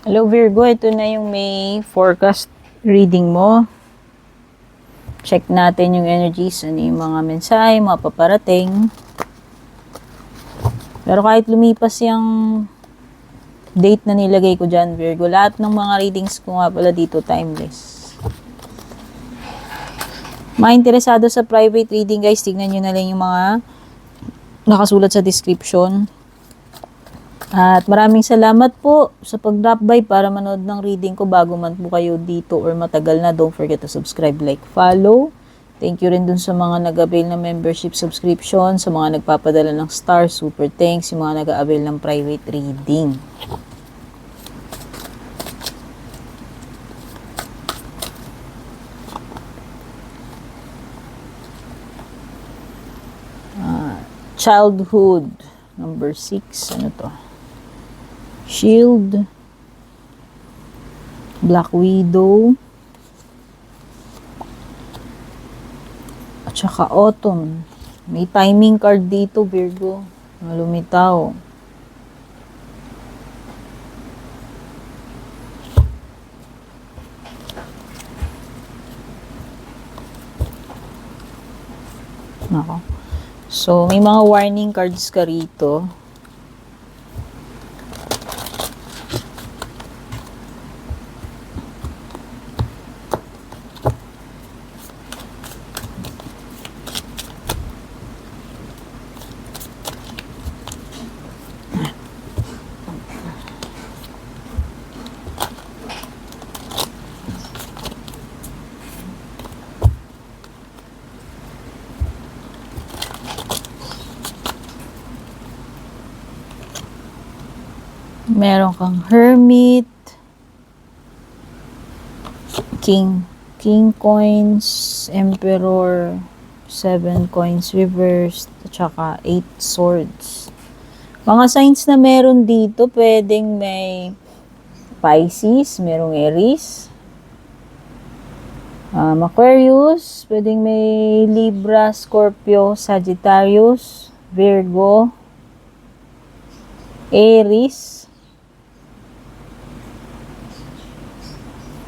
Hello Virgo, ito na yung May forecast reading mo. Check natin yung energies, ano yung mga mensahe, mga paparating. Pero kahit lumipas yung date na nilagay ko dyan, Virgo, lahat ng mga readings ko nga pala dito timeless. Mga interesado sa private reading guys, tignan nyo na lang yung mga nakasulat sa description. At maraming salamat po sa pag-drop by para manood ng reading ko bago man po kayo dito or matagal na. Don't forget to subscribe, like, follow. Thank you rin dun sa mga nag-avail ng membership subscription, sa mga nagpapadala ng stars, super thanks, yung mga nag-avail ng private reading. Childhood, number 6, ano to? Shield, Black Widow, at saka Autumn. May timing card dito, Virgo. Lumitaw. Nako. So, may mga warning cards ka rito. Meron kang Hermit, King Coins, Emperor, 7 Coins reversed, at saka 8 Swords. Mga signs na meron dito, pwedeng may Pisces, merong Aries, Aquarius, pwedeng may Libra, Scorpio, Sagittarius, Virgo, Aries.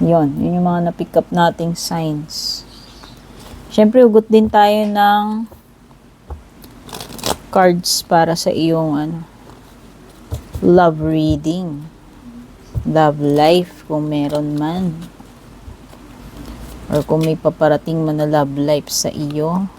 Yun yung mga na-pick up nating signs. Siyempre, ugot din tayo ng cards para sa iyong love reading. Love life, kung meron man. Or kung may paparating man na love life sa iyo.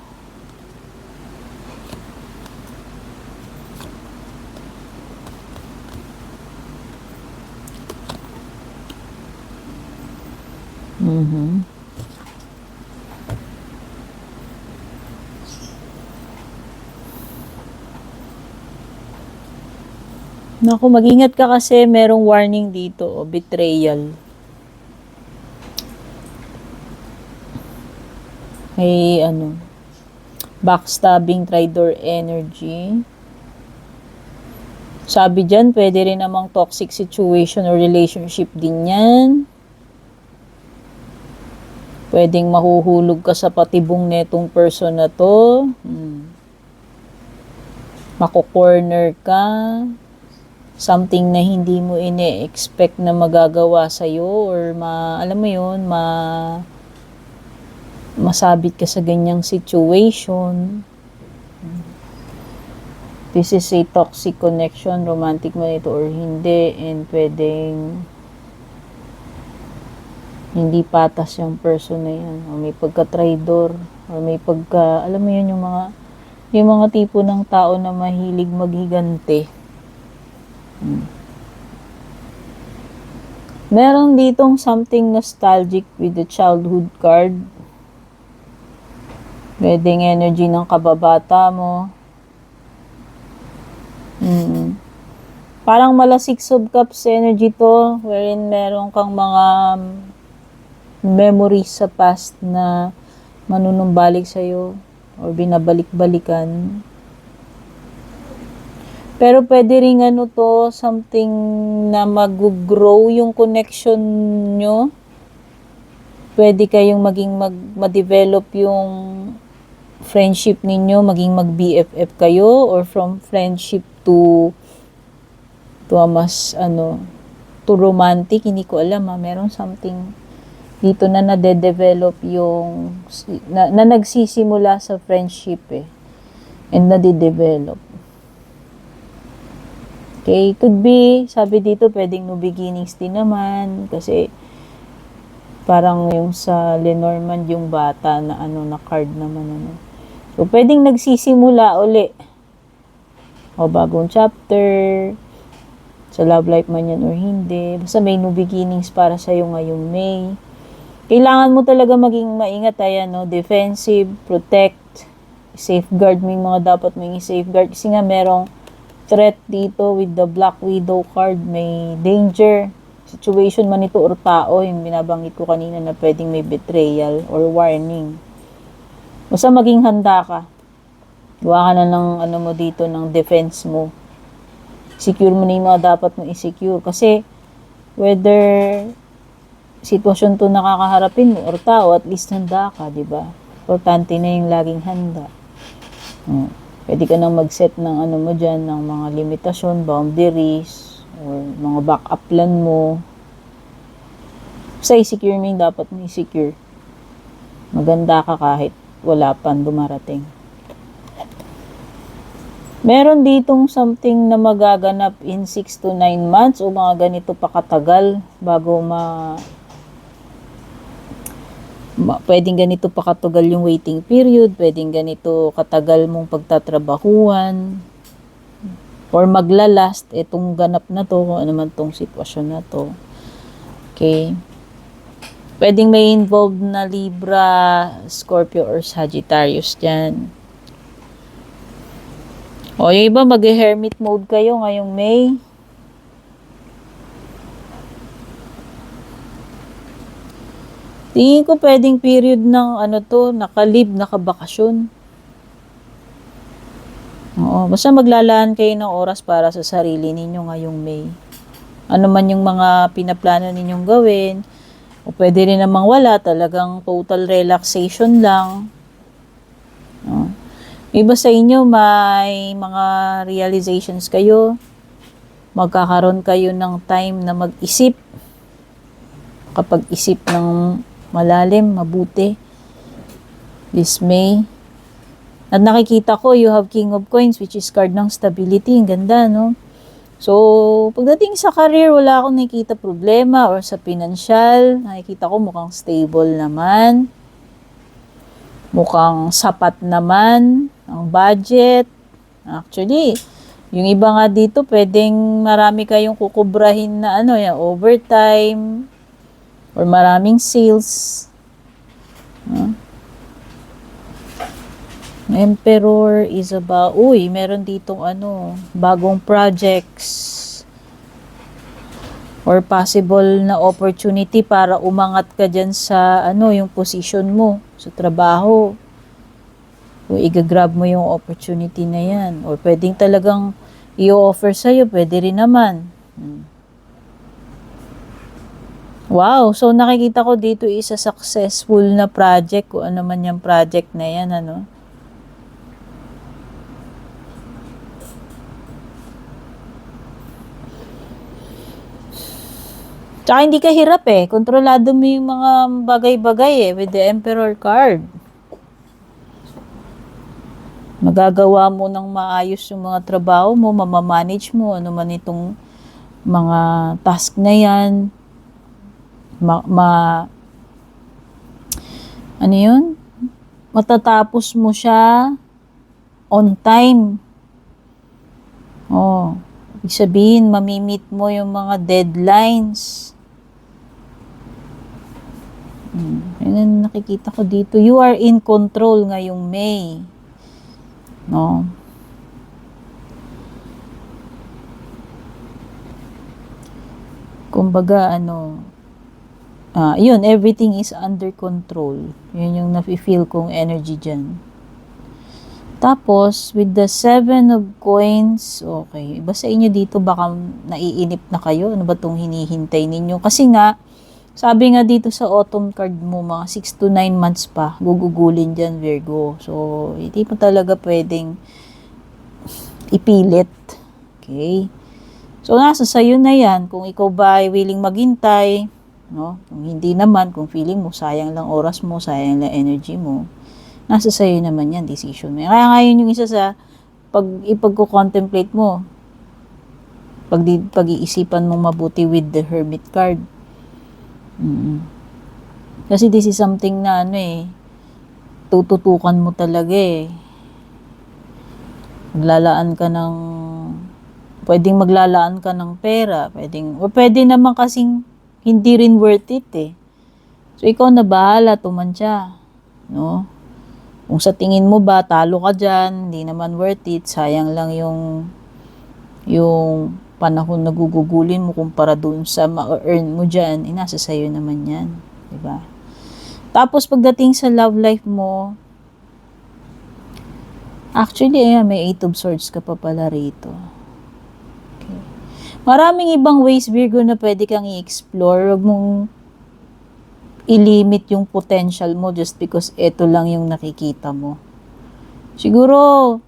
Naku, mag-ingat ka kasi merong warning dito, betrayal. May backstabbing, traitor energy. Sabi dyan, pwede rin namang toxic situation or relationship din yan. Pwedeng mahuhulog ka sa patibong netong person na to. Mako-corner ka. Something na hindi mo ine-expect na magagawa sa'yo or alam mo yun, masabit ka sa ganyang situation. This is a toxic connection, romantic man ito or hindi, and pwedeng hindi patas yung person na yan, o may pagka-traidor, or may alam mo yun, yung mga tipo ng tao na mahilig maghigante. Meron ditong something nostalgic with the childhood card. Pwedeng energy ng kababata mo. Parang mala 6 of Cups energy to, wherein meron kang mga memories sa past na manunumbalik sa'yo or binabalik-balikan. Pero pwede rin something na mag-grow yung connection nyo. Pwede kayong ma-develop yung friendship ninyo, maging mag-BFF kayo, or from friendship to to romantic, hindi ko alam merong something dito na nade-develop yung, na nagsisimula sa friendship and nade-develop. Okay, could be, sabi dito, pwedeng no beginnings din naman, kasi parang yung sa Lenormand, yung bata na na card naman So, pwedeng nagsisimula uli. O bagong chapter, sa love life man yan or hindi. Basta may new beginnings para sa'yo ngayong May. Kailangan mo talaga maging maingat, defensive, protect, safeguard mo yung mga dapat mo i-safeguard. Kasi nga merong threat dito with the Black Widow card. May danger, situation man ito or tao, yung binabanggit ko kanina na pwedeng may betrayal or warning. Basta maging handa ka. Gawa ka na ng mo dito, ng defense mo. Secure mo na yung mga dapat mo i-secure. Kasi whether sitwasyon to nakakaharapin mo or tao, at least handa ka, di ba? Importante na yung laging handa. Pwede ka nang mag-set ng mo dyan, ng mga limitasyon, boundaries, or mga backup plan mo. Basta i-secure mo yung dapat mo i-secure. Maganda ka kahit wala pang dumarating. Meron ditong something na magaganap in 6 to 9 months o mga ganito pa katagal bago pwedeng ganito pa katagal yung waiting period, pwedeng ganito katagal mong pagtatrabahuan, or maglalast itong ganap na to, kung ano man tong sitwasyon na to. Okay. Pwedeng may involved na Libra, Scorpio, or Sagittarius dyan. O, yung iba mag-hermit mode kayo ngayong May. Tingin ko pwedeng period ng nakalib, nakabakasyon. Oo, basta maglalaan kayo ng oras para sa sarili ninyo ngayong May. Ano man yung mga pinaplano ninyong gawin, o pwede rin namang wala, talagang total relaxation lang. Iba sa inyo, may mga realizations kayo, magkakaroon kayo ng time na mag-isip, kapag isip ng malalim, mabuti, this May. At nakikita ko, you have King of Coins, which is card ng stability. Ang ganda, no? So, pagdating sa career, wala akong nakikita problema, or sa financial, nakikita ko mukhang stable naman. Mukhang sapat naman ang budget. Actually, yung iba nga dito, pwedeng marami kayong kukubrahin na yung overtime, or maraming sales. Emperor is about, meron ditong bagong projects or possible na opportunity para umangat ka dyan sa yung position mo sa trabaho. O i-grab mo yung opportunity na yan. Or pwedeng talagang i-offer sa'yo, pwede rin naman. Wow, so nakikita ko dito is a successful na project, kung ano man yung project na yan, Tsaka hindi ka hirap kontrolado mo yung mga bagay-bagay with the Emperor card. Magagawa mo ng maayos yung mga trabaho mo, mamamanage mo, ano man itong mga task na yan. Matatapos mo siya on time. Ibig sabihin, mamimit mo yung mga deadlines. Yan nakikita ko dito. You are in control ngayong May. No? Kumbaga, yun, everything is under control. Yun yung nafe-feel kong energy dyan. Tapos, with the 7 of coins, okay. Iba sa inyo dito, baka naiinip na kayo. Ano ba itong hinihintay ninyo? Kasi nga, sabi nga dito sa autumn card mo, mga 6 to 9 months pa, gugugulin dyan, Virgo. So, hindi mo talaga pwedeng ipilit. Okay? So, nasa sayo na yan. Kung ikaw ba ay willing maghintay, no? Kung hindi naman, kung feeling mo, sayang lang oras mo, sayang lang energy mo, nasa sayo naman yan, decision mo. Kaya ngayon yung isa sa ipagko-contemplate mo, pag-iisipan mong mabuti with the Hermit card. Kasi this is something na tututukan mo talaga eh. Maglalaan ka ng pera, pwede naman kasing hindi rin worth it eh. So, ikaw na bahala, tumansya, no? Kung sa tingin mo ba, talo ka dyan, hindi naman worth it, sayang lang yung panahon na gugugulin mo kumpara dun sa ma-earn mo dyan, nasa sayo naman yan, diba? Tapos, pagdating sa love life mo, actually, may 8 of Swords ka pa pala rito. Maraming ibang ways, Virgo, na pwede kang i-explore. Huwag mong i-limit yung potential mo just because ito lang yung nakikita mo. Siguro,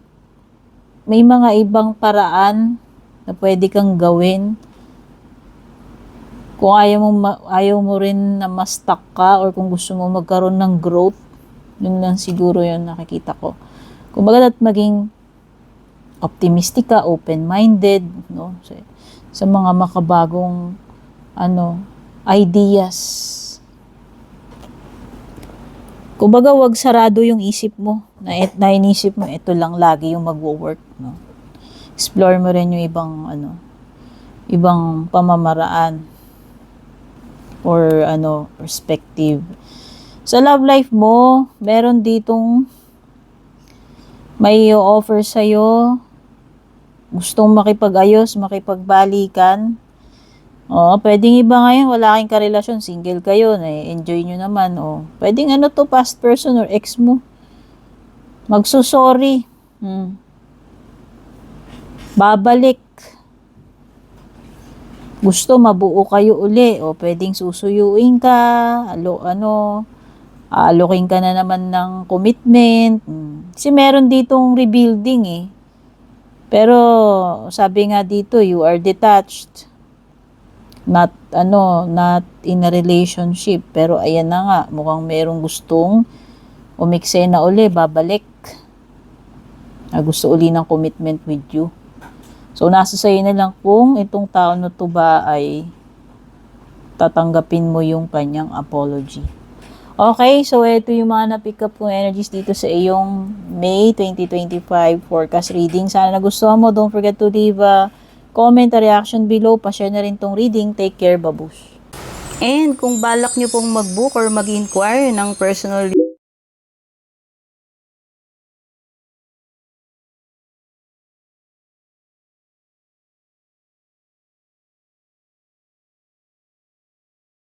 may mga ibang paraan na pwede kang gawin. Kung ayaw mo rin na ma-stuck ka or kung gusto mo magkaroon ng growth, yun lang siguro yung nakikita ko. Kung baga maging optimistic ka, open-minded, no? Sa mga makabagong ideas. Kumbaga, wag sarado yung isip mo na inisip mo ito lang lagi yung magwo-work, no? Explore mo rin yung ibang pamamaraan or perspective. Sa love life mo, meron ditong may offer sa'yo, gustong makipag-ayos, makipagbalikan. Pwedeng iba ngayon, wala kayong karelasyon, single kayo, enjoy nyo naman. Pwedeng past person or ex mo. Magsusorry. Babalik. Gusto mabuo kayo uli. Pwedeng susuyuin ka, alokin ka na naman ng commitment. Kasi meron ditong rebuilding eh. Pero, sabi nga dito, you are detached. Not in a relationship. Pero, ayan na nga, mukhang merong gustong umiksena uli, babalik. Gusto uli ng commitment with you. So, nasa sa'yo na lang kung itong tao na to ba ay tatanggapin mo yung kanyang apology. Okay, so ito yung mga na-pick up kong energies dito sa iyong May 2025 forecast reading. Sana nagustuhan mo. Don't forget to leave a comment, a reaction below. Pa-share na rin tong reading. Take care, babush. And kung balak nyo pong mag-book or mag-inquire ng personal